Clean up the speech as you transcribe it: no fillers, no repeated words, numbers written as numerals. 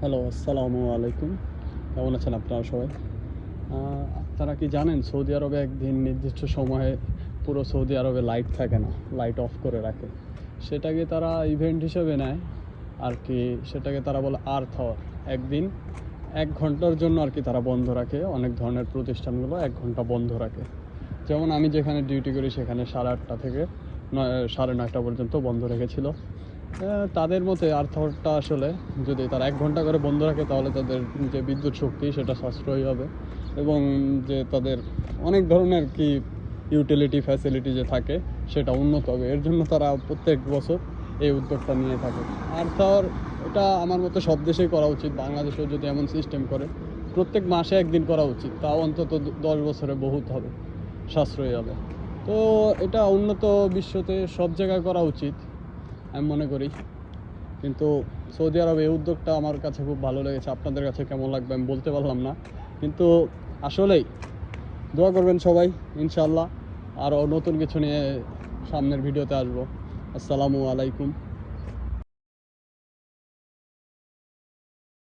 Hello, আসসালামু আলাইকুম। কেমন আছেন আপনারা সবাই? আপনারা কি জানেন সৌদি আরবে একদিন নির্দিষ্ট সময়ে পুরো সৌদি আরবে লাইট থাকে না, লাইট অফ করে রাখে। সেটাকে তারা ইভেন্ট হিসেবে নেয় আর কি। সেটাকে তারা বলে আর্থ আওয়ার। একদিন 1 ঘন্টার জন্য আর কি তারা বন্ধ রাখে। অনেক ধরনের প্রতিষ্ঠানগুলো 1 ঘন্টা বন্ধ রাখে। যেমন আমি যেখানে ডিউটি করি সেখানে 8:30 থেকে 9:30 পর্যন্ত বন্ধ রেখেছিল। তাদের মতে আর্থ আওয়ারটা আসলে যদি তারা 1 ঘন্টা করে বন্ধ রাখে তাহলে তাদের যে বিদ্যুৎ শক্তি সেটা সাশ্রয়ী হবে এবং যে তাদের অনেক ধরনের কি ইউটিলিটি ফ্যাসিলিটি যে থাকে সেটা উন্নত হবে। এর জন্য তারা প্রত্যেক বছর এই উদ্যোগটা নিয়ে থাকে। আর্থ আওয়ার এটা আমার মতে সব দেশেই করা উচিত। বাংলাদেশেও যদি এমন সিস্টেম করে প্রত্যেক মাসে একদিন করা উচিত, তাও অন্তত 10 বছরে বহুত হবে, সাশ্রয়ী হবে। তো এটা উন্নত বিশ্বতে সব জায়গায় করা উচিত আমি মনে করি। কিন্তু সৌদি আরবে এই উদ্যোগটা আমার কাছে খুব ভালো লেগেছে। আপনাদের কাছে কেমন লাগবে আমি বলতে পারলাম না, কিন্তু আসলেই দোয়া করবেন সবাই। ইনশাল্লাহ আরও নতুন কিছু নিয়ে সামনের ভিডিওতে আসবো। আসসালামু আলাইকুম।